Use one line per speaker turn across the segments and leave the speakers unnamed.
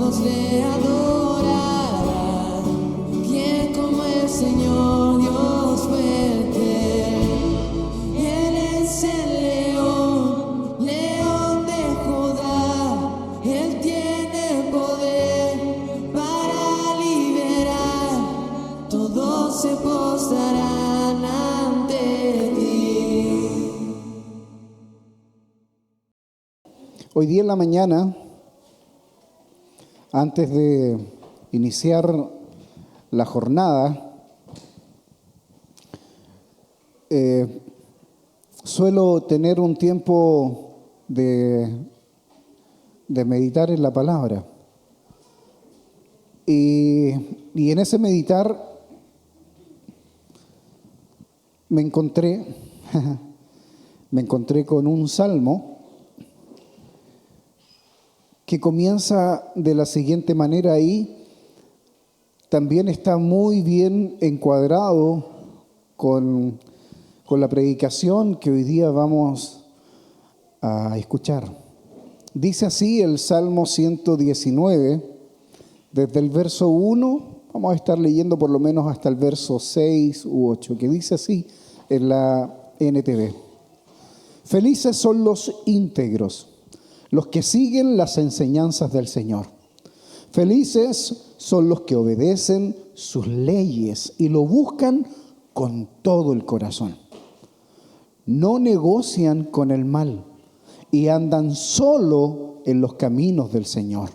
todos le adorarán. ¿Quién como el Señor Dios fuerte? Él es el león, león de Judá. Él tiene poder para liberar. Todos se postrarán ante ti.
Hoy día en la mañana, antes de iniciar la jornada, suelo tener un tiempo de meditar en la palabra. Y en ese meditar me encontré con un salmo que comienza de la siguiente manera. Ahí también está muy bien encuadrado con la predicación que hoy día vamos a escuchar. Dice así el Salmo 119, desde el verso 1, vamos a estar leyendo por lo menos hasta el verso 6 u 8, que dice así en la NTV. Felices son los íntegros, los que siguen las enseñanzas del Señor. Felices son los que obedecen sus leyes y lo buscan con todo el corazón. No negocian con el mal y andan solo en los caminos del Señor.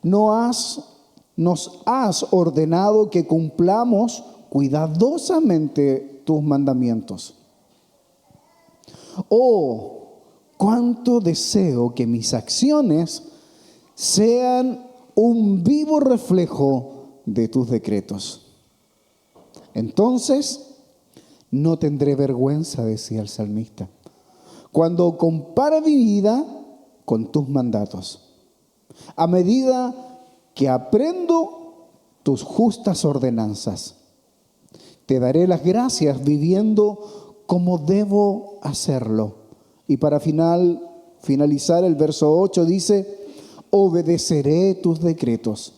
Nos has ordenado que cumplamos cuidadosamente tus mandamientos. Oh, cuánto deseo que mis acciones sean un vivo reflejo de tus decretos. Entonces no tendré vergüenza, decía el salmista, cuando compare mi vida con tus mandatos. A medida que aprendo tus justas ordenanzas, te daré las gracias viviendo como debo hacerlo. Y para finalizar el verso 8 dice, obedeceré tus decretos.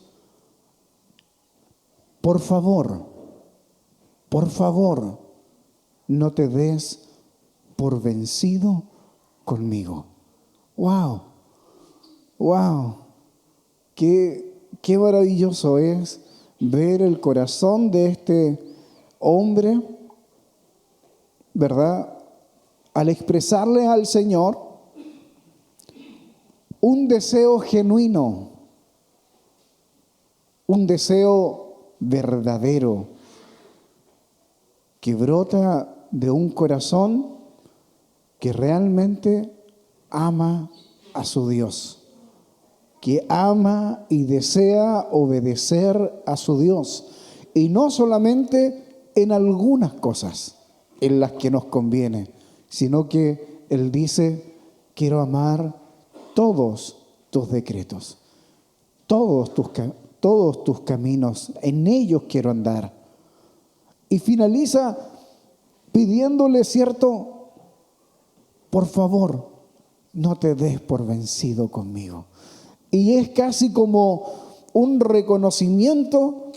Por favor, no te des por vencido conmigo. ¡Wow! Qué maravilloso es ver el corazón de este hombre, ¿verdad? Al expresarle al Señor un deseo genuino, un deseo verdadero que brota de un corazón que realmente ama a su Dios, que ama y desea obedecer a su Dios, y no solamente en algunas cosas en las que nos conviene, sino que Él dice, quiero amar todos tus decretos, todos tus caminos, en ellos quiero andar. Y finaliza pidiéndole, ¿cierto? Por favor, no te des por vencido conmigo. Y es casi como un reconocimiento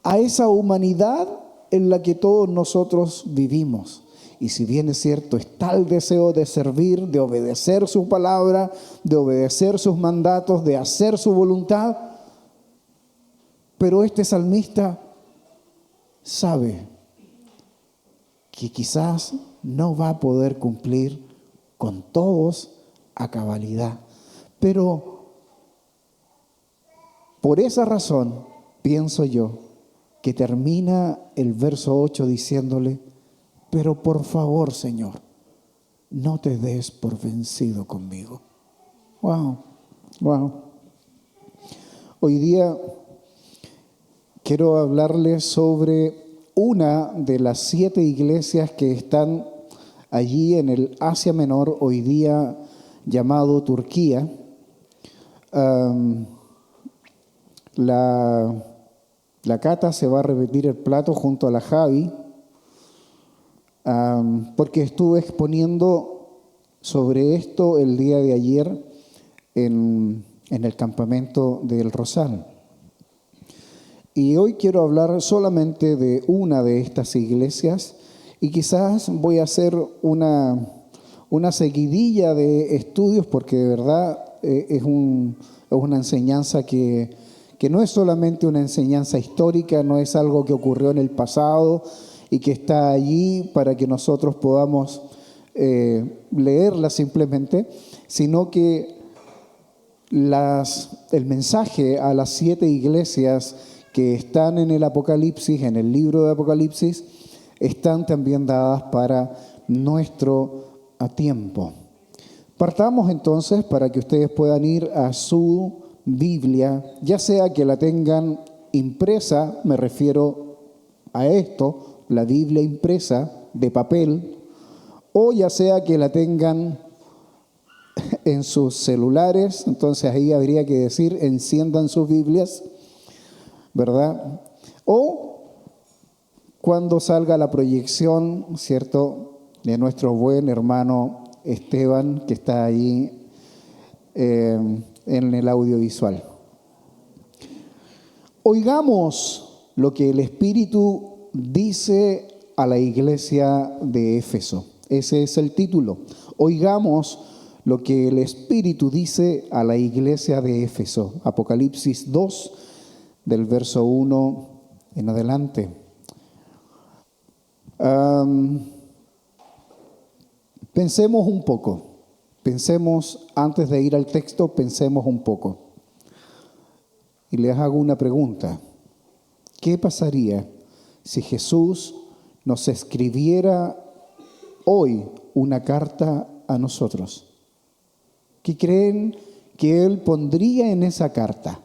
a esa humanidad en la que todos nosotros vivimos. Y si bien es cierto, está el deseo de servir, de obedecer su palabra, de obedecer sus mandatos, de hacer su voluntad, pero este salmista sabe que quizás no va a poder cumplir con todos a cabalidad. Pero por esa razón, pienso yo, que termina el verso 8 diciéndole, pero por favor, Señor, no te des por vencido conmigo. Wow. Hoy día quiero hablarles sobre una de las 7 iglesias que están allí en el Asia Menor, hoy día llamado Turquía. La Cata se va a repetir el plato junto a la Javi, porque estuve exponiendo sobre esto el día de ayer en en el campamento del Rosal. Y hoy quiero hablar solamente de una de estas iglesias y quizás voy a hacer una seguidilla de estudios porque de verdad es una enseñanza que no es solamente una enseñanza histórica, no es algo que ocurrió en el pasado y que está allí para que nosotros podamos leerla simplemente, sino que el mensaje a las 7 iglesias que están en el Apocalipsis, en el libro de Apocalipsis, están también dadas para nuestro tiempo. Partamos entonces para que ustedes puedan ir a su Biblia, ya sea que la tengan impresa, me refiero a esto, la Biblia impresa de papel, o ya sea que la tengan en sus celulares, entonces ahí habría que decir, enciendan sus Biblias, ¿verdad? O cuando salga la proyección, ¿cierto?, de nuestro buen hermano Esteban, que está ahí en el audiovisual. Oigamos lo que el Espíritu dice a la iglesia de Éfeso. Ese es el título. Oigamos lo que el Espíritu dice a la iglesia de Éfeso. Apocalipsis 2, del verso 1 en adelante. Pensemos un poco. Antes de ir al texto, pensemos un poco. Y les hago una pregunta. ¿Qué pasaría si Jesús nos escribiera hoy una carta a nosotros? ¿Qué creen que Él pondría en esa carta?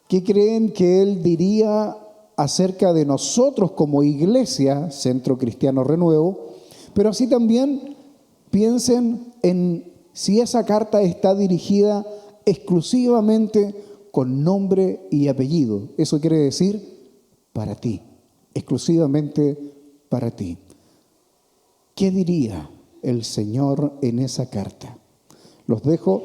¿Qué creen que Él diría acerca de nosotros como iglesia, Centro Cristiano Renuevo? Pero así también piensen en si esa carta está dirigida exclusivamente con nombre y apellido. Eso quiere decir para ti, exclusivamente para ti. ¿Qué diría el Señor en esa carta? Los dejo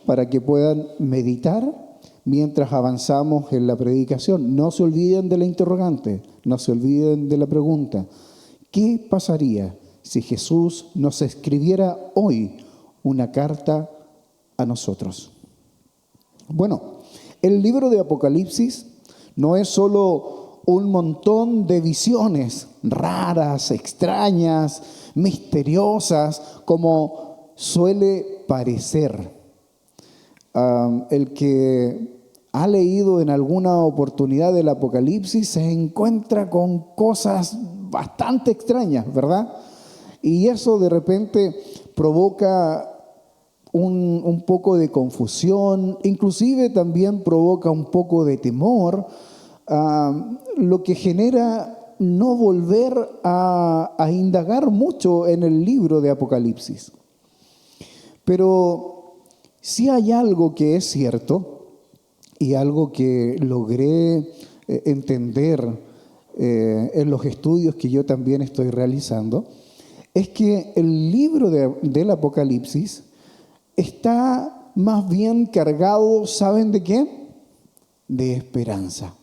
para que puedan meditar mientras avanzamos en la predicación. No se olviden de la interrogante, no se olviden de la pregunta. ¿Qué pasaría si Jesús nos escribiera hoy una carta a nosotros? Bueno, el libro de Apocalipsis no es solo un montón de visiones raras, extrañas, misteriosas, como suele parecer. El que ha leído en alguna oportunidad el Apocalipsis se encuentra con cosas bastante extrañas, ¿verdad? Y eso de repente provoca un poco de confusión, inclusive también provoca un poco de temor, lo que genera no volver a indagar mucho en el libro de Apocalipsis. Pero sí hay algo que es cierto y algo que logré entender en los estudios que yo también estoy realizando, es que el libro del Apocalipsis está más bien cargado, ¿saben de qué? De esperanza.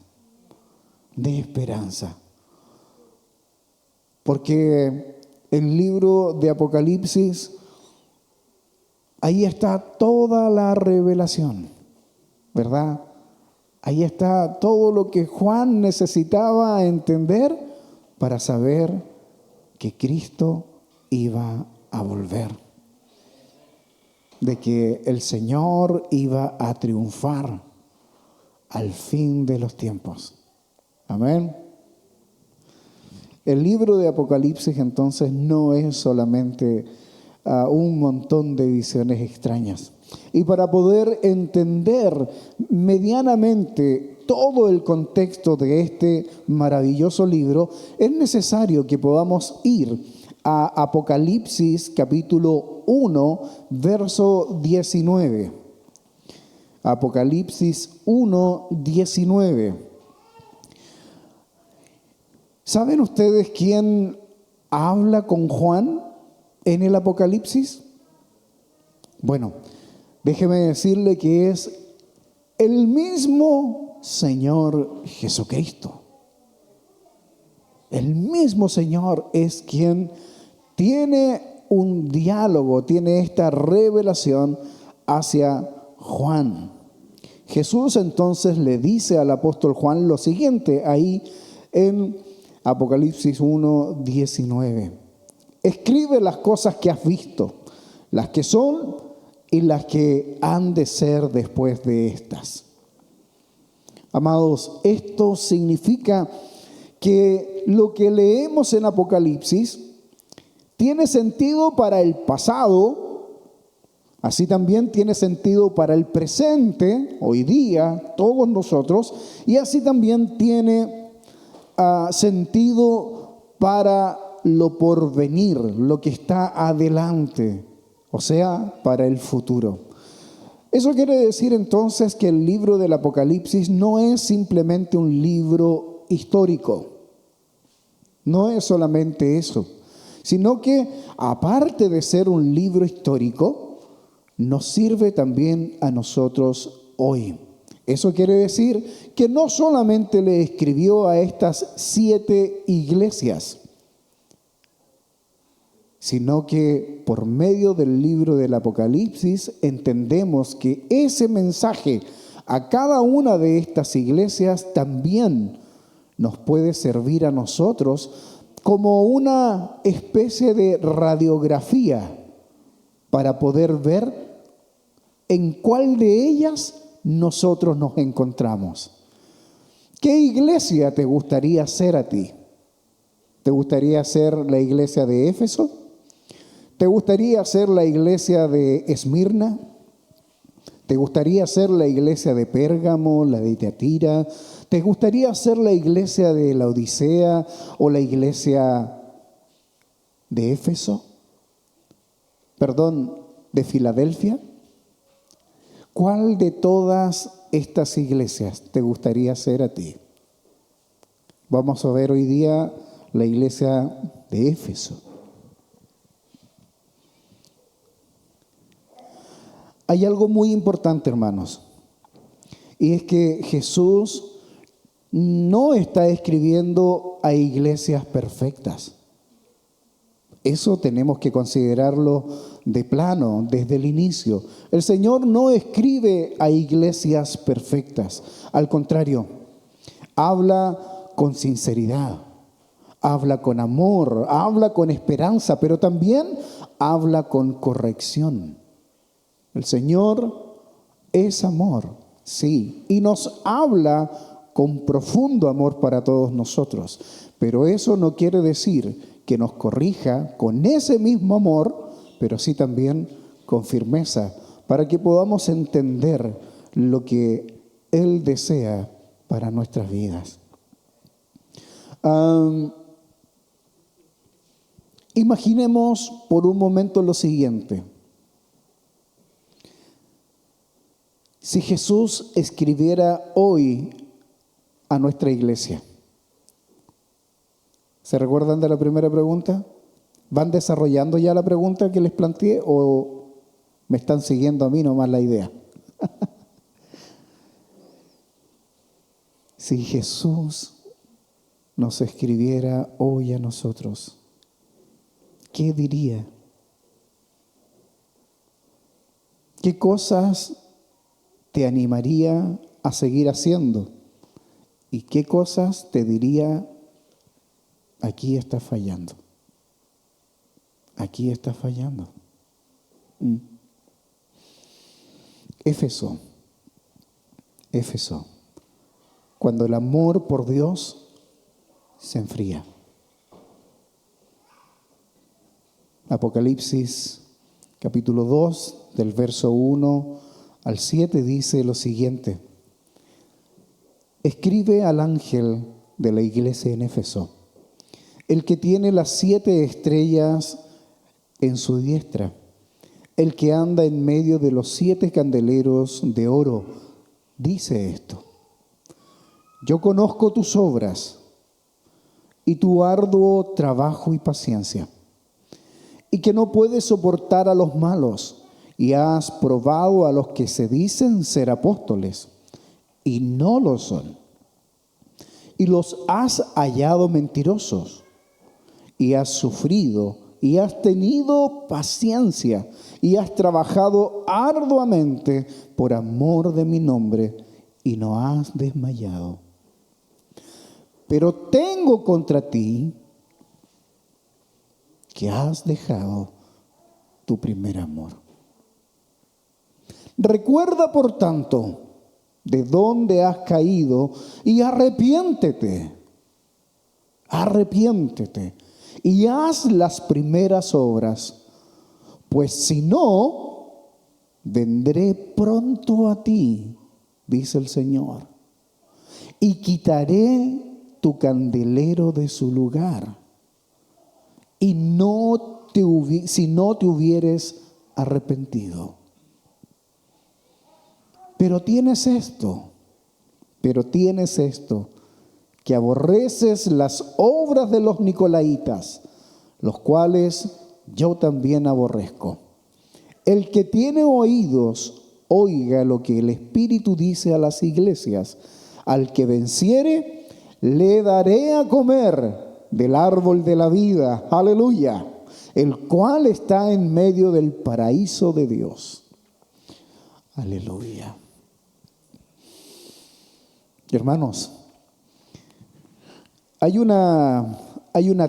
De esperanza. Porque el libro de Apocalipsis, ahí está toda la revelación, ¿verdad? Ahí está todo lo que Juan necesitaba entender para saber que Cristo iba a volver, de que el Señor iba a triunfar al fin de los tiempos. Amén. El libro de Apocalipsis entonces no es solamente un montón de visiones extrañas. Y para poder entender medianamente todo el contexto de este maravilloso libro, es necesario que podamos ir a Apocalipsis capítulo 1, verso 19. Apocalipsis 1, 19. ¿Saben ustedes quién habla con Juan en el Apocalipsis? Bueno, déjeme decirle que es el mismo Señor Jesucristo. El mismo Señor es quien tiene un diálogo, tiene esta revelación hacia Juan. Jesús entonces le dice al apóstol Juan lo siguiente ahí en Apocalipsis 1:19. Escribe las cosas que has visto, las que son y las que han de ser después de estas. Amados, esto significa que lo que leemos en Apocalipsis tiene sentido para el pasado, así también tiene sentido para el presente, hoy día, todos nosotros, y así también tiene sentido para lo porvenir, lo que está adelante, o sea, para el futuro. Eso quiere decir entonces que el libro del Apocalipsis no es simplemente un libro histórico, no es solamente eso, sino que aparte de ser un libro histórico, nos sirve también a nosotros hoy. Eso quiere decir que no solamente le escribió a estas 7 iglesias, sino que por medio del libro del Apocalipsis entendemos que ese mensaje a cada una de estas iglesias también nos puede servir a nosotros como una especie de radiografía para poder ver en cuál de ellas nosotros nos encontramos. ¿Qué iglesia te gustaría ser a ti? ¿Te gustaría ser la iglesia de Éfeso? ¿Te gustaría ser la iglesia de Esmirna? ¿Te gustaría ser la iglesia de Pérgamo, la de Tiatira? ¿Te gustaría ser la iglesia de la Odisea o la iglesia de Éfeso? Perdón, de Filadelfia. ¿Cuál de todas estas iglesias te gustaría ser a ti? Vamos a ver hoy día la iglesia de Éfeso. Hay algo muy importante, hermanos, y es que Jesús no está escribiendo a iglesias perfectas. Eso tenemos que considerarlo de plano, desde el inicio. El Señor no escribe a iglesias perfectas. Al contrario, habla con sinceridad, habla con amor, habla con esperanza, pero también habla con corrección. El Señor es amor, sí, y nos habla con profundo amor para todos nosotros. Pero eso no quiere decir que nos corrija con ese mismo amor, pero sí también con firmeza, para que podamos entender lo que Él desea para nuestras vidas. Imaginemos por un momento lo siguiente. Si Jesús escribiera hoy a nuestra iglesia, ¿se recuerdan de la primera pregunta? ¿Van desarrollando ya la pregunta que les planteé o me están siguiendo a mí nomás la idea? Si Jesús nos escribiera hoy a nosotros, ¿qué diría? ¿Qué cosas te animaría a seguir haciendo? ¿Y qué cosas te diría, aquí estás fallando? Aquí estás fallando. Éfeso. Cuando el amor por Dios se enfría. Apocalipsis capítulo 2, del verso 1 al 7 dice lo siguiente: escribe al ángel de la iglesia en Éfeso, el que tiene las 7 estrellas en su diestra, el que anda en medio de los 7 candeleros de oro, dice esto: yo conozco tus obras y tu arduo trabajo y paciencia, y que no puedes soportar a los malos, y has probado a los que se dicen ser apóstoles y no lo son. Y los has hallado mentirosos y has sufrido y has tenido paciencia y has trabajado arduamente por amor de mi nombre y no has desmayado. Pero tengo contra ti que has dejado tu primer amor. Recuerda, por tanto, de dónde has caído y arrepiéntete. Arrepiéntete y haz las primeras obras, pues si no, vendré pronto a ti, dice el Señor, y quitaré tu candelero de su lugar, y si no te hubieres arrepentido. Pero tienes esto, que aborreces las obras de los nicolaítas, los cuales yo también aborrezco. El que tiene oídos, oiga lo que el Espíritu dice a las iglesias. Al que venciere, le daré a comer del árbol de la vida, aleluya, el cual está en medio del paraíso de Dios. Aleluya. Hermanos, hay una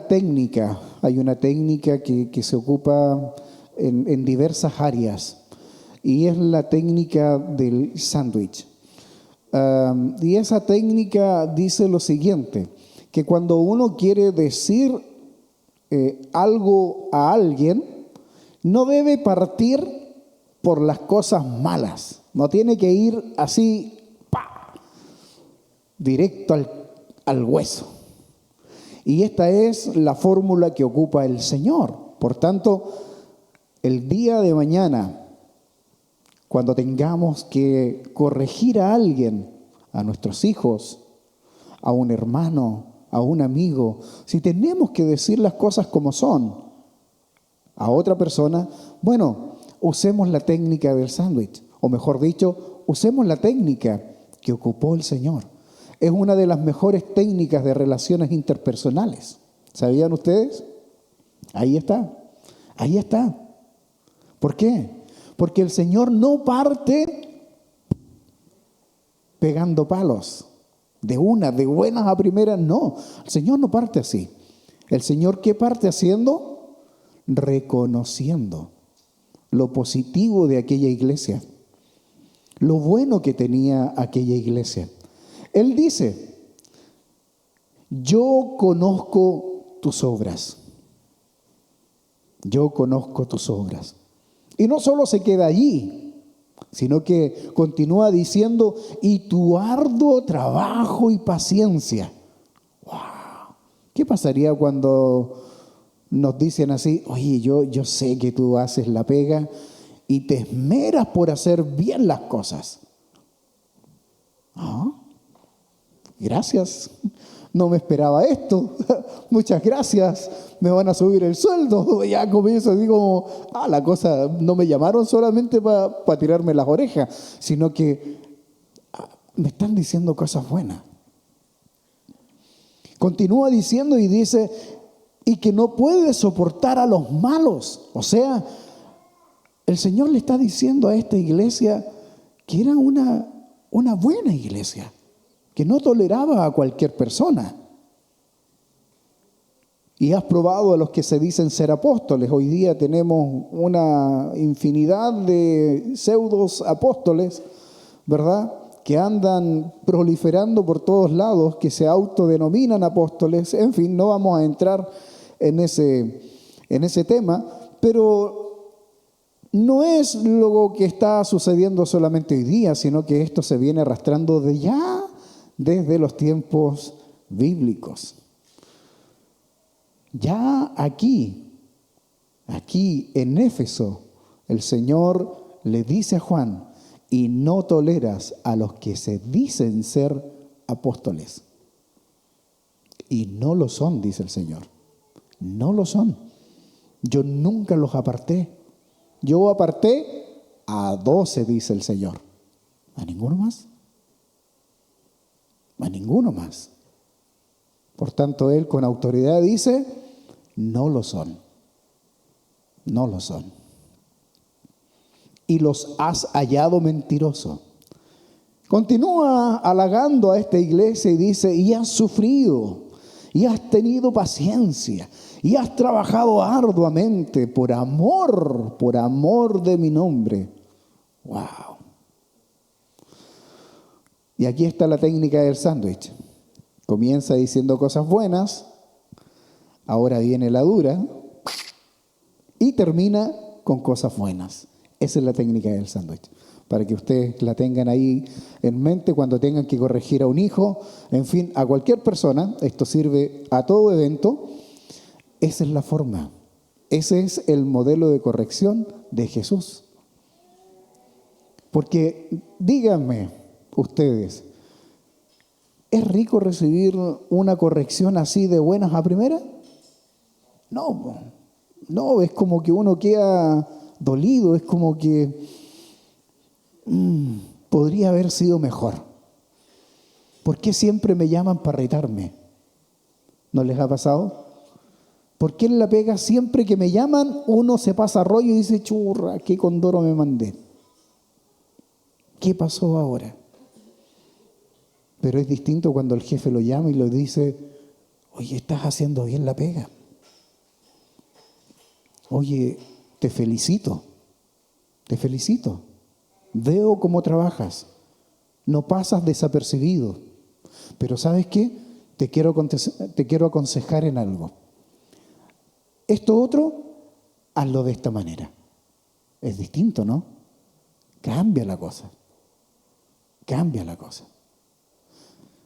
técnica que se ocupa en diversas áreas, y es la técnica del sándwich. Y esa técnica dice lo siguiente, que cuando uno quiere decir algo a alguien, no debe partir por las cosas malas, no tiene que ir así, directo al hueso. Y esta es la fórmula que ocupa el Señor. Por tanto, el día de mañana, cuando tengamos que corregir a alguien, a nuestros hijos, a un hermano, a un amigo, si tenemos que decir las cosas como son a otra persona, bueno, usemos la técnica del sándwich, o mejor dicho, usemos la técnica que ocupó el Señor. Es una de las mejores técnicas de relaciones interpersonales. ¿Sabían ustedes? Ahí está. Ahí está. ¿Por qué? Porque el Señor no parte pegando palos. De buenas a primeras, no. El Señor no parte así. El Señor, ¿qué parte haciendo? Reconociendo lo positivo de aquella iglesia. Lo bueno que tenía aquella iglesia. Él dice, yo conozco tus obras. Yo conozco tus obras. Y no solo se queda allí, sino que continúa diciendo, y tu arduo trabajo y paciencia. ¡Wow! ¿Qué pasaría cuando nos dicen así, oye, yo sé que tú haces la pega y te esmeras por hacer bien las cosas? ¿Ah? Gracias, no me esperaba esto, muchas gracias, me van a subir el sueldo. Ya comienzo así como, la cosa, no me llamaron solamente para tirarme las orejas, sino que me están diciendo cosas buenas. Continúa diciendo y dice, y que no puede soportar a los malos. O sea, el Señor le está diciendo a esta iglesia que era una buena iglesia, que no toleraba a cualquier persona. Y has probado a los que se dicen ser apóstoles. Hoy día tenemos una infinidad de pseudos apóstoles, ¿verdad?, que andan proliferando por todos lados, que se autodenominan apóstoles. En fin, no vamos a entrar en ese tema, pero no es lo que está sucediendo solamente hoy día, sino que esto se viene arrastrando desde los tiempos bíblicos. Ya aquí en Éfeso, el Señor le dice a Juan, y no toleras a los que se dicen ser apóstoles. Y no lo son, dice el Señor. No lo son. Yo nunca los aparté. Yo aparté a 12, dice el Señor. ¿A ninguno más? A ninguno más. Por tanto, Él con autoridad dice, no lo son. No lo son. Y los has hallado mentirosos. Continúa halagando a esta iglesia y dice, y has sufrido, y has tenido paciencia, y has trabajado arduamente por amor de mi nombre. ¡Wow! Y aquí está la técnica del sándwich. Comienza diciendo cosas buenas, ahora viene la dura, y termina con cosas buenas. Esa es la técnica del sándwich. Para que ustedes la tengan ahí en mente cuando tengan que corregir a un hijo, en fin, a cualquier persona. Esto sirve a todo evento. Esa es la forma. Ese es el modelo de corrección de Jesús. Porque díganme ustedes, ¿es rico recibir una corrección así de buenas a primeras? No, es como que uno queda dolido, es como que podría haber sido mejor. ¿Por qué siempre me llaman para retarme? ¿No les ha pasado? ¿Por qué en la pega siempre que me llaman uno se pasa rollo y dice, churra, qué condoro me mandé? ¿Qué pasó ahora? Pero es distinto cuando el jefe lo llama y le dice, oye, estás haciendo bien la pega. Oye, te felicito. Veo cómo trabajas. No pasas desapercibido. Pero ¿sabes qué? Te quiero aconsejar en algo. Esto otro, hazlo de esta manera. Es distinto, ¿no? Cambia la cosa.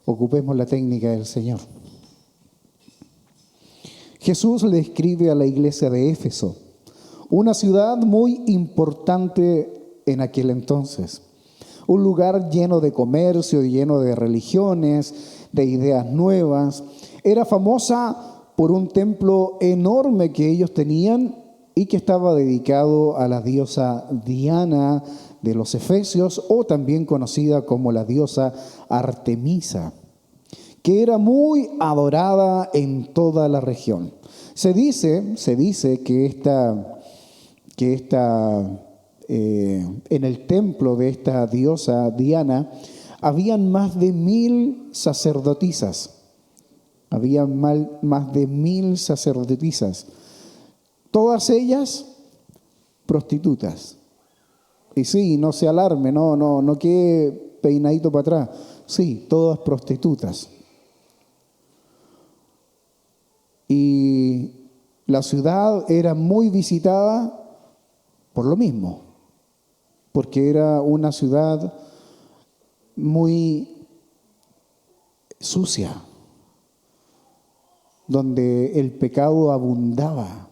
Ocupemos la técnica del Señor. Jesús le escribe a la iglesia de Éfeso, una ciudad muy importante en aquel entonces, un lugar lleno de comercio, lleno de religiones, de ideas nuevas. Era famosa por un templo enorme que ellos tenían y que estaba dedicado a la diosa Diana de los Efesios, o también conocida como la diosa Artemisa, que era muy adorada en toda la región. Se dice que en el templo de esta diosa Diana habían más de 1000 sacerdotisas. Todas ellas prostitutas. Y sí, no se alarme, no quede peinadito para atrás. Sí, todas prostitutas. Y la ciudad era muy visitada por lo mismo, porque era una ciudad muy sucia, donde el pecado abundaba,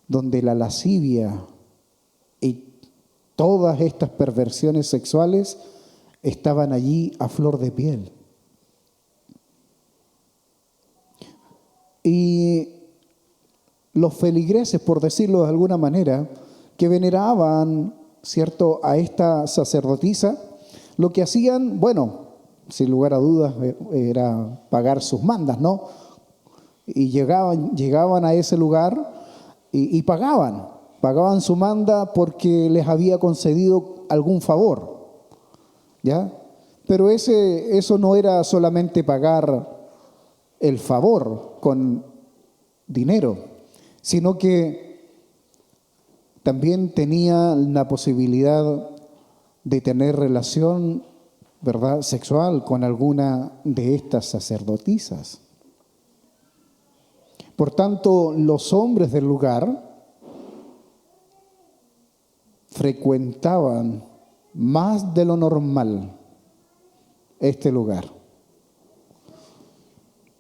donde la lascivia y todas estas perversiones sexuales estaban allí a flor de piel. Y los feligreses, por decirlo de alguna manera, que veneraban, ¿cierto?, a esta sacerdotisa, lo que hacían, bueno, sin lugar a dudas, era pagar sus mandas, ¿no? Y llegaban a ese lugar y pagaban su manda porque les había concedido algún favor, ¿ya? Pero eso no era solamente pagar el favor con dinero, sino que también tenía la posibilidad de tener relación, ¿verdad?, sexual con alguna de estas sacerdotisas. Por tanto, los hombres del lugar frecuentaban más de lo normal este lugar.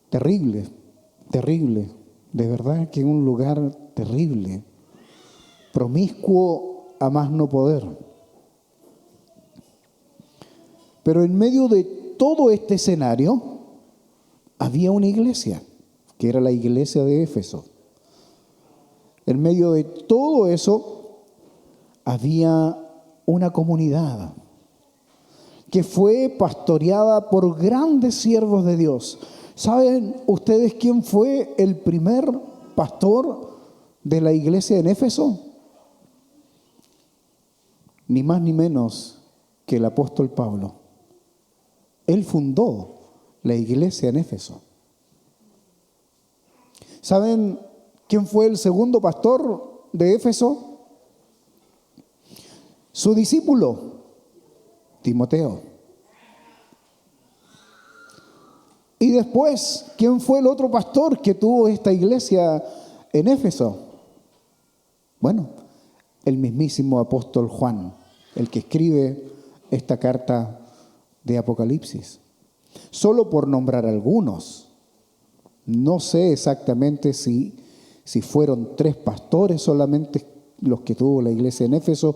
Terrible, de verdad que un lugar terrible, promiscuo a más no poder. Pero en medio de todo este escenario había una iglesia, que era la iglesia de Éfeso. En medio de todo eso había una comunidad que fue pastoreada por grandes siervos de Dios. ¿Saben ustedes quién fue el primer pastor de la iglesia en Éfeso? Ni más ni menos que el apóstol Pablo. Él fundó la iglesia en Éfeso. ¿Saben quién fue el segundo pastor de Éfeso? Su discípulo, Timoteo. Y después, ¿quién fue el otro pastor que tuvo esta iglesia en Éfeso? Bueno, el mismísimo apóstol Juan, el que escribe esta carta de Apocalipsis. Solo por nombrar algunos. No sé exactamente si fueron 3 pastores solamente los que tuvo la iglesia en Éfeso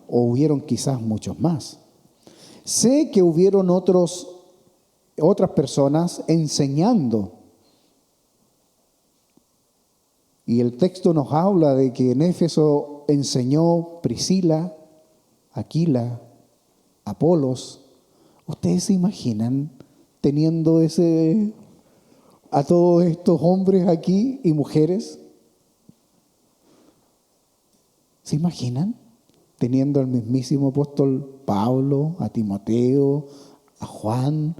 o hubieron quizás muchos más. Sé que hubieron otras personas enseñando. Y el texto nos habla de que en Éfeso enseñó Priscila, Aquila, Apolos. ¿Ustedes se imaginan teniendo a todos estos hombres aquí y mujeres? ¿Se imaginan teniendo al mismísimo apóstol Pablo, a Timoteo, a Juan,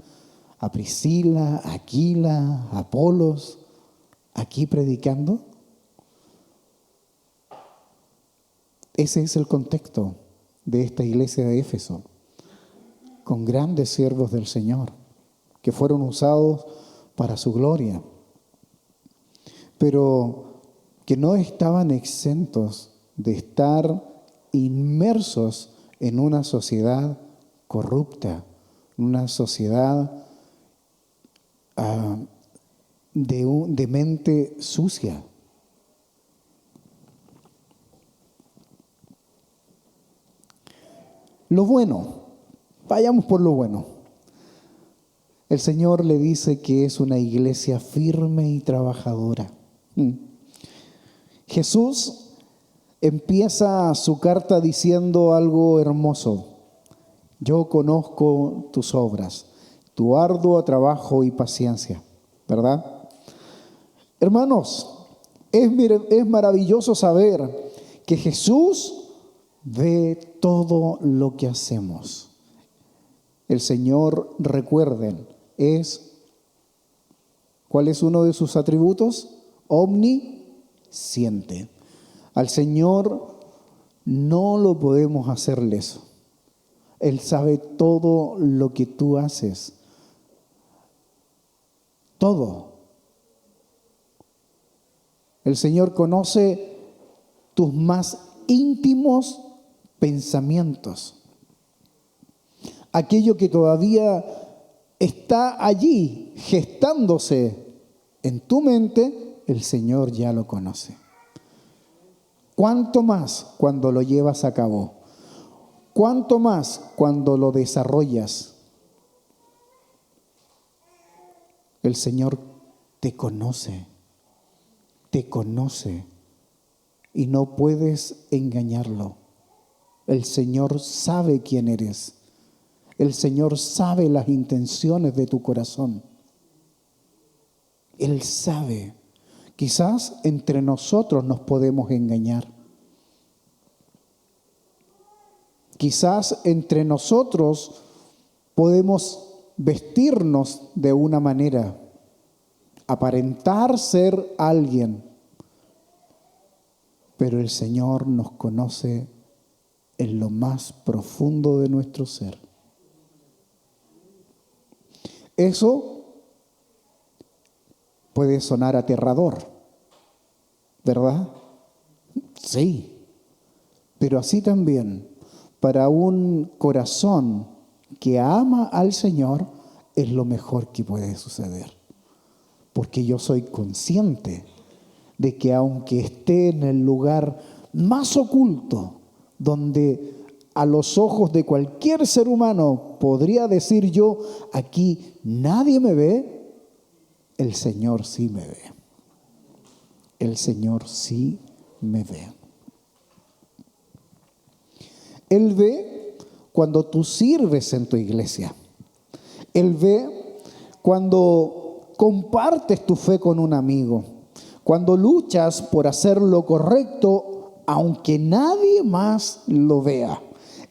a Priscila, a Aquila, a Apolos, aquí predicando? Ese es el contexto de esta iglesia de Éfeso, con grandes siervos del Señor, que fueron usados para su gloria, pero que no estaban exentos de estar inmersos en una sociedad corrupta, una sociedad de mente sucia. Lo bueno, vayamos por lo bueno. El Señor le dice que es una iglesia firme y trabajadora. Jesús empieza su carta diciendo algo hermoso. Yo conozco tus obras, tu arduo trabajo y paciencia, ¿verdad? Hermanos, es maravilloso saber que Jesús ve todo lo que hacemos. El Señor, recuerden, ¿cuál es uno de sus atributos? Omnisciente. Al Señor no lo podemos hacer leso. Él sabe todo lo que tú haces. Todo. El Señor conoce tus más íntimos pensamientos. Aquello que todavía está allí gestándose en tu mente, el Señor ya lo conoce. ¿Cuánto más cuando lo llevas a cabo? ¿Cuánto más cuando lo desarrollas? El Señor te conoce y no puedes engañarlo. El Señor sabe quién eres. El Señor sabe las intenciones de tu corazón. Él sabe. Quizás entre nosotros nos podemos engañar. Quizás entre nosotros podemos vestirnos de una manera, aparentar ser alguien, pero el Señor nos conoce en lo más profundo de nuestro ser. Eso puede sonar aterrador, ¿verdad? Sí, pero así también, para un corazón que ama al Señor, es lo mejor que puede suceder. Porque yo soy consciente de que aunque esté en el lugar más oculto, donde a los ojos de cualquier ser humano podría decir yo, aquí nadie me ve, el Señor sí me ve. El Señor sí me ve. Él ve cuando tú sirves en tu iglesia. Él ve cuando compartes tu fe con un amigo, cuando luchas por hacer lo correcto, aunque nadie más lo vea.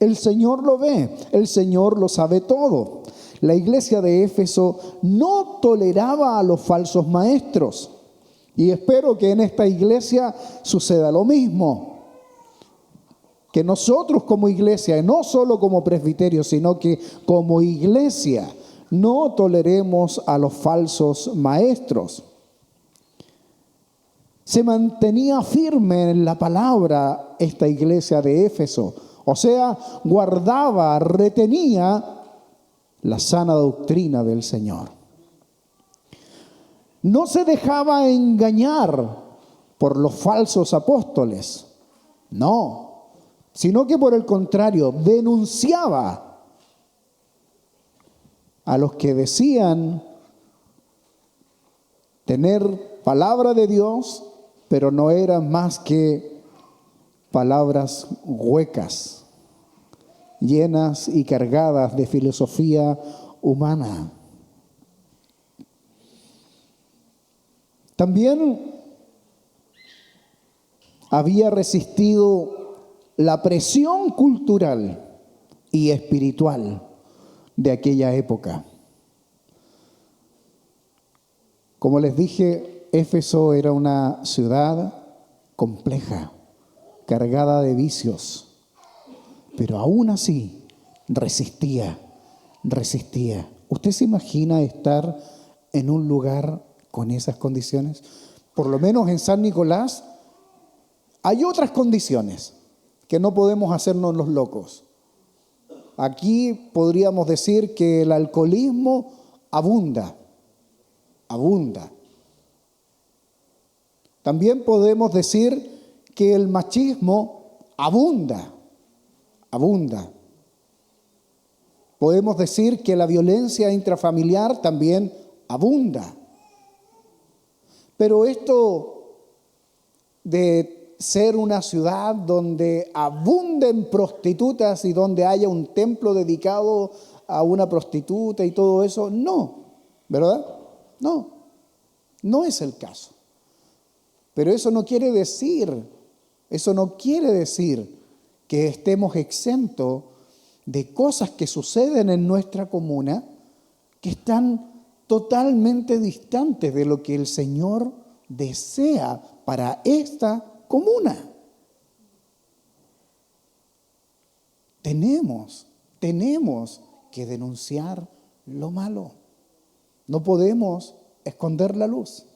El Señor lo ve, el Señor lo sabe todo. La iglesia de Éfeso no toleraba a los falsos maestros. Y espero que en esta iglesia suceda lo mismo. Que nosotros como iglesia, no solo como presbiterio, sino que como iglesia, no toleremos a los falsos maestros. Se mantenía firme en la palabra esta iglesia de Éfeso. O sea, guardaba, retenía la sana doctrina del Señor. No se dejaba engañar por los falsos apóstoles. No, sino que por el contrario, denunciaba a los que decían tener palabra de Dios, pero no eran más que palabras huecas, llenas y cargadas de filosofía humana. También había resistido la presión cultural y espiritual de aquella época. Como les dije, Éfeso era una ciudad compleja, cargada de vicios, pero aún así resistía. ¿Usted se imagina estar en un lugar con esas condiciones? Por lo menos en San Nicolás hay otras condiciones que no podemos hacernos los locos. Aquí podríamos decir que el alcoholismo abunda. También podemos decir que el machismo abunda. Podemos decir que la violencia intrafamiliar también abunda. Pero esto de ser una ciudad donde abunden prostitutas y donde haya un templo dedicado a una prostituta y todo eso, no, ¿verdad? No es el caso. Pero eso no quiere decir que estemos exentos de cosas que suceden en nuestra comuna que están totalmente distantes de lo que el Señor desea para esta comuna. Tenemos que denunciar lo malo. No podemos esconder la luz.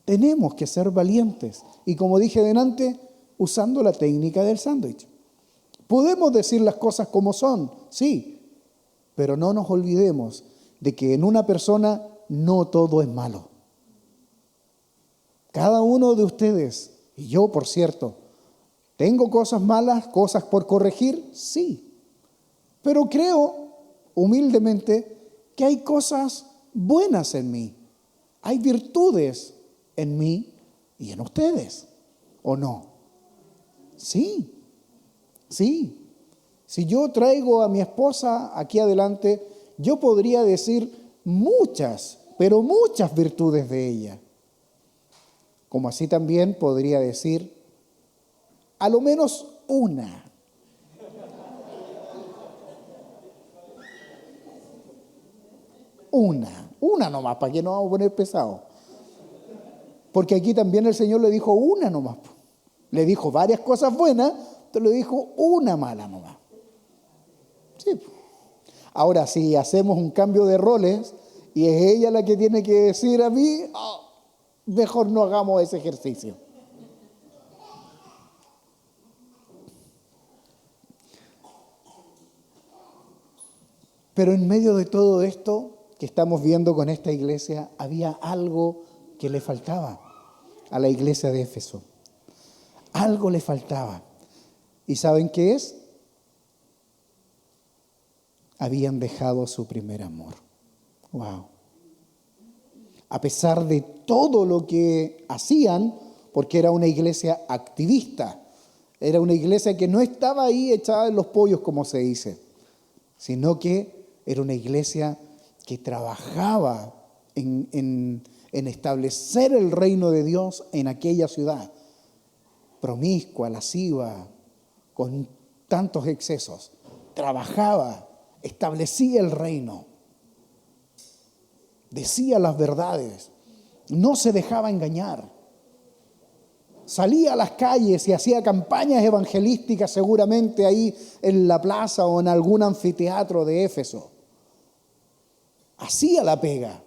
Tenemos que ser valientes. Y como dije delante, usando la técnica del sándwich. Podemos decir las cosas como son, sí, pero no nos olvidemos de que en una persona no todo es malo. Cada uno de ustedes, y yo por cierto, ¿tengo cosas malas, cosas por corregir? Sí, pero creo humildemente que hay cosas buenas en mí, hay virtudes en mí y en ustedes, ¿o no? Sí. Si yo traigo a mi esposa aquí adelante, yo podría decir muchas, pero muchas virtudes de ella. Como así también podría decir a lo menos una. Una nomás, para que no vamos a poner pesado. Porque aquí también el Señor le dijo una nomás. Le dijo varias cosas buenas, pero le dijo una mala nomás. Sí. Ahora, si hacemos un cambio de roles y es ella la que tiene que decir a mí, mejor no hagamos ese ejercicio. Pero en medio de todo esto que estamos viendo con esta iglesia, había algo que le faltaba a la iglesia de Éfeso. Algo le faltaba. ¿Y saben qué es? Habían dejado su primer amor. Wow. A pesar de todo lo que hacían, porque era una iglesia activista, Era una iglesia que no estaba ahí echada en los pollos, como se dice, sino que era una iglesia que trabajaba en establecer el reino de Dios en aquella ciudad, promiscua, lasciva, con tantos excesos. Trabajaba, establecía el reino, decía las verdades, no se dejaba engañar. Salía a las calles y hacía campañas evangelísticas seguramente ahí en la plaza o en algún anfiteatro de Éfeso. Hacía la pega.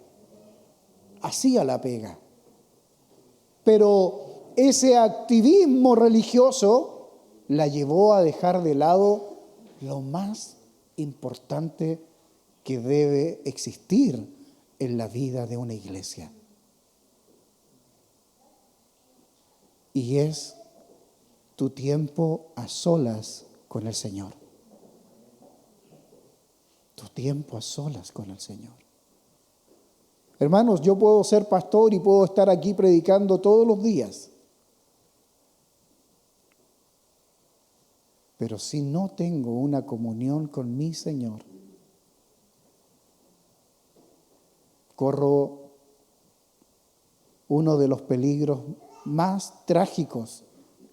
Pero ese activismo religioso la llevó a dejar de lado lo más importante que debe existir en la vida de una iglesia. Y es tu tiempo a solas con el Señor. Tu tiempo a solas con el Señor. Hermanos, yo puedo ser pastor y puedo estar aquí predicando todos los días. Pero si no tengo una comunión con mi Señor, corro uno de los peligros más trágicos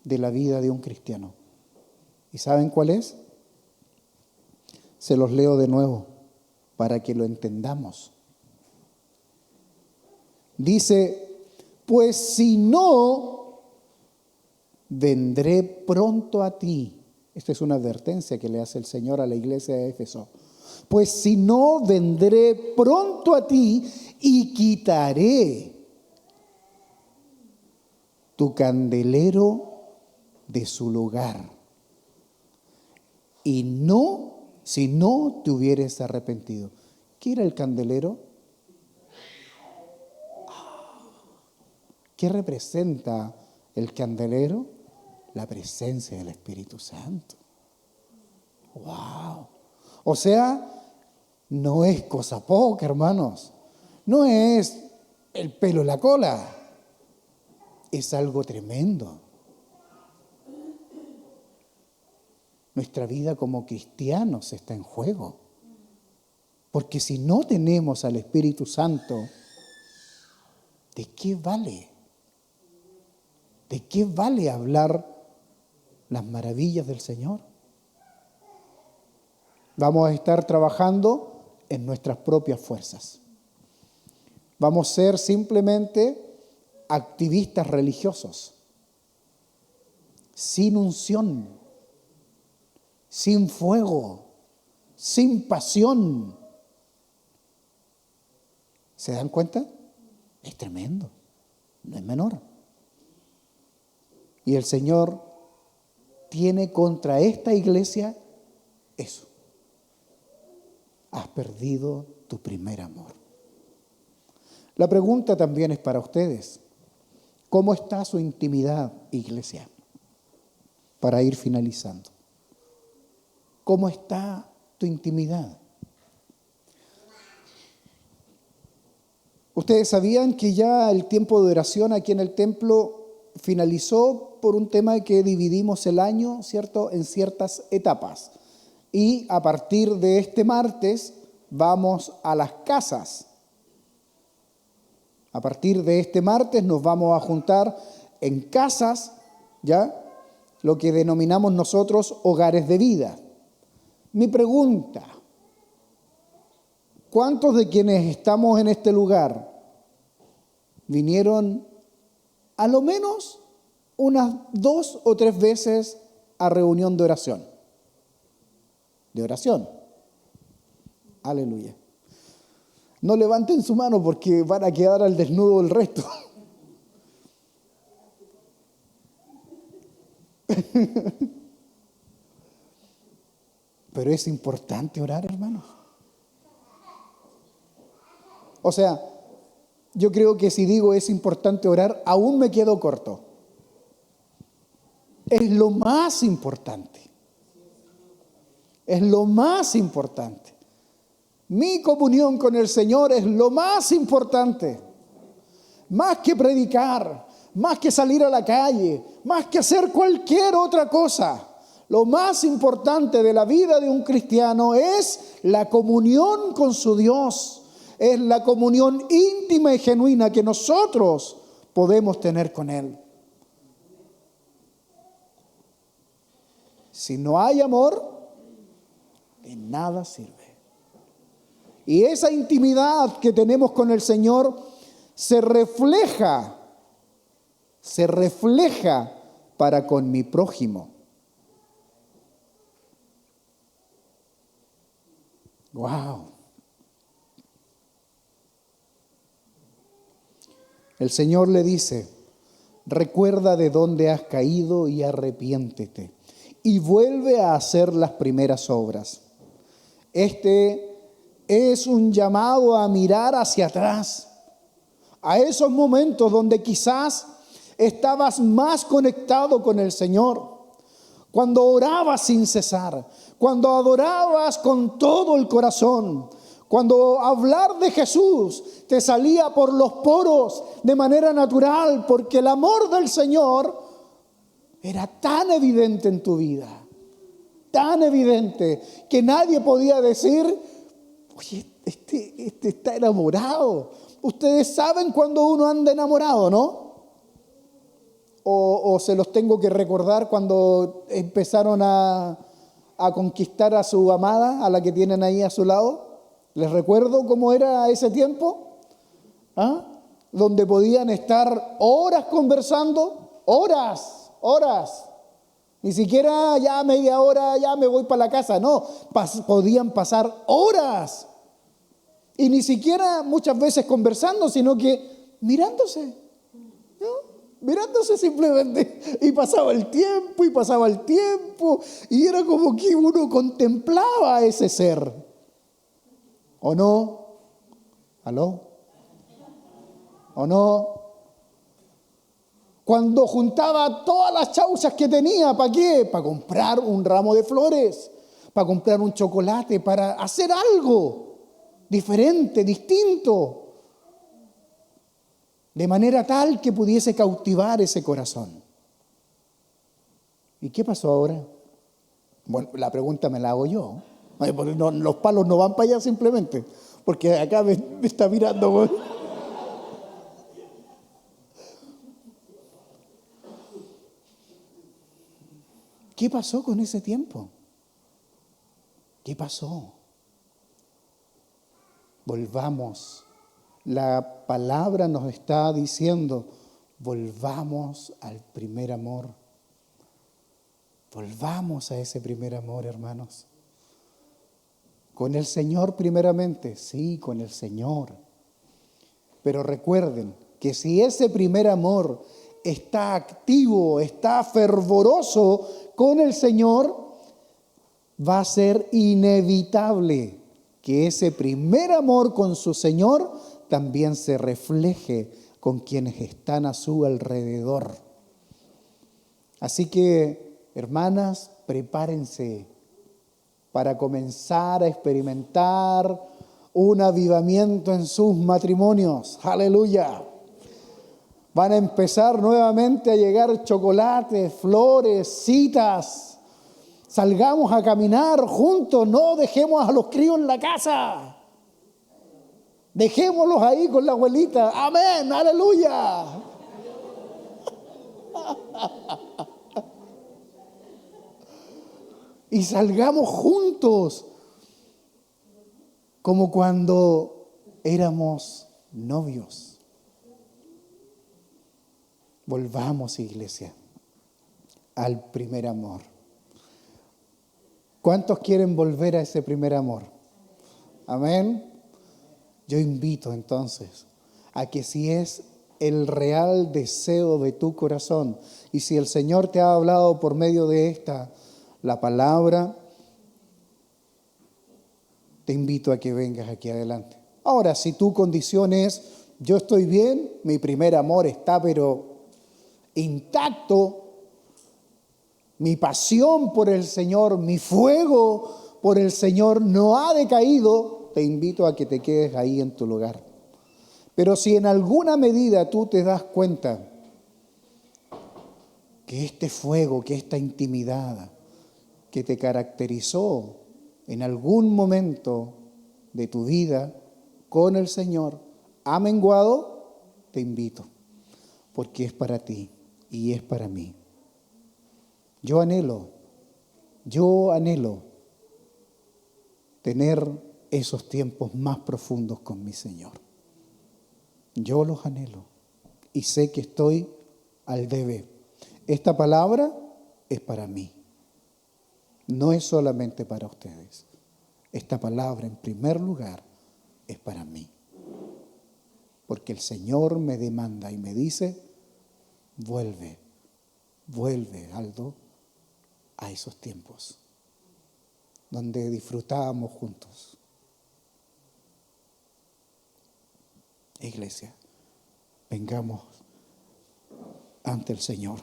de la vida de un cristiano. ¿Y saben cuál es? Se los leo de nuevo para que lo entendamos. Dice, pues si no, vendré pronto a ti. Esta es una advertencia que le hace el Señor a la iglesia de Éfeso. Pues si no, vendré pronto a ti y quitaré tu candelero de su lugar. Y no, si no te hubieres arrepentido. ¿Qué era el candelero? ¿Qué representa el candelero? La presencia del Espíritu Santo. ¡Wow! O sea, no es cosa poca, hermanos. No es el pelo en la cola. Es algo tremendo. Nuestra vida como cristianos está en juego. Porque si no tenemos al Espíritu Santo, ¿de qué vale? ¿De qué vale hablar las maravillas del Señor? Vamos a estar trabajando en nuestras propias fuerzas. Vamos a ser simplemente activistas religiosos, sin unción, sin fuego, sin pasión. ¿Se dan cuenta? Es tremendo, no es menor. Y el Señor tiene contra esta iglesia eso. Has perdido tu primer amor. La pregunta también es para ustedes. ¿Cómo está su intimidad, iglesia? Para ir finalizando. ¿Cómo está tu intimidad? Ustedes sabían que ya el tiempo de oración aquí en el templo finalizó por un tema que dividimos el año, ¿cierto?, en ciertas etapas. Y a partir de este martes vamos a las casas. A partir de este martes nos vamos a juntar en casas, ¿ya? Lo que denominamos nosotros hogares de vida. Mi pregunta, ¿cuántos de quienes estamos en este lugar vinieron a lo menos unas 2 o 3 veces a reunión de oración? De oración. Aleluya. No levanten su mano porque van a quedar al desnudo el resto. Pero es importante orar, hermanos. O sea, yo creo que si digo es importante orar, aún me quedo corto. Es lo más importante. Es lo más importante. Mi comunión con el Señor es lo más importante. Más que predicar, más que salir a la calle, más que hacer cualquier otra cosa. Lo más importante de la vida de un cristiano es la comunión con su Dios. Es la comunión íntima y genuina que nosotros podemos tener con Él. Si no hay amor, de nada sirve. Y esa intimidad que tenemos con el Señor se refleja para con mi prójimo. Wow. El Señor le dice, recuerda de dónde has caído y arrepiéntete y vuelve a hacer las primeras obras. Este es un llamado a mirar hacia atrás, a esos momentos donde quizás estabas más conectado con el Señor, cuando orabas sin cesar, cuando adorabas con todo el corazón, cuando hablar de Jesús te salía por los poros de manera natural, porque el amor del Señor era tan evidente en tu vida, tan evidente, que nadie podía decir, oye, este está enamorado. Ustedes saben cuando uno anda enamorado, ¿no? O se los tengo que recordar cuando empezaron a conquistar a su amada, a la que tienen ahí a su lado. ¿Les recuerdo cómo era ese tiempo? ¿Ah? Donde podían estar horas conversando, horas. Ni siquiera ya media hora, ya me voy para la casa. No, podían pasar horas. Y ni siquiera muchas veces conversando, sino que mirándose. ¿No? Mirándose simplemente. Y pasaba el tiempo. Y era como que uno contemplaba a ese ser. ¿O no? ¿Aló? ¿O no? Cuando juntaba todas las chauchas que tenía, ¿para qué? Para comprar un ramo de flores, para comprar un chocolate, para hacer algo diferente, distinto, de manera tal que pudiese cautivar ese corazón. ¿Y qué pasó ahora? Bueno, la pregunta me la hago yo. No, los palos no van para allá simplemente, porque acá me está mirando. ¿Qué pasó con ese tiempo? ¿Qué pasó? Volvamos. La palabra nos está diciendo, volvamos al primer amor. Volvamos a ese primer amor, hermanos. Con el Señor primeramente, sí, con el Señor. Pero recuerden que si ese primer amor está activo, está fervoroso con el Señor, va a ser inevitable que ese primer amor con su Señor también se refleje con quienes están a su alrededor. Así que, hermanas, prepárense para comenzar a experimentar un avivamiento en sus matrimonios. ¡Aleluya! Van a empezar nuevamente a llegar chocolates, flores, citas. Salgamos a caminar juntos, no dejemos a los críos en la casa. Dejémoslos ahí con la abuelita. ¡Amén! ¡Aleluya! Y salgamos juntos, como cuando éramos novios. Volvamos, iglesia, al primer amor. ¿Cuántos quieren volver a ese primer amor? Amén. Yo invito entonces a que si es el real deseo de tu corazón y si el Señor te ha hablado por medio de la palabra, te invito a que vengas aquí adelante. Ahora, si tu condición es, yo estoy bien, mi primer amor está pero intacto, mi pasión por el Señor, mi fuego por el Señor no ha decaído, te invito a que te quedes ahí en tu lugar. Pero si en alguna medida tú te das cuenta que este fuego, que esta intimidad que te caracterizó en algún momento de tu vida con el Señor ha menguado, te invito, porque es para ti y es para mí. Yo anhelo tener esos tiempos más profundos con mi Señor. Yo los anhelo y sé que estoy al debe. Esta palabra es para mí, no es solamente para ustedes. Esta palabra, en primer lugar, es para mí. Porque el Señor me demanda y me dice, vuelve, Aldo, a esos tiempos donde disfrutábamos juntos. Iglesia, vengamos ante el Señor.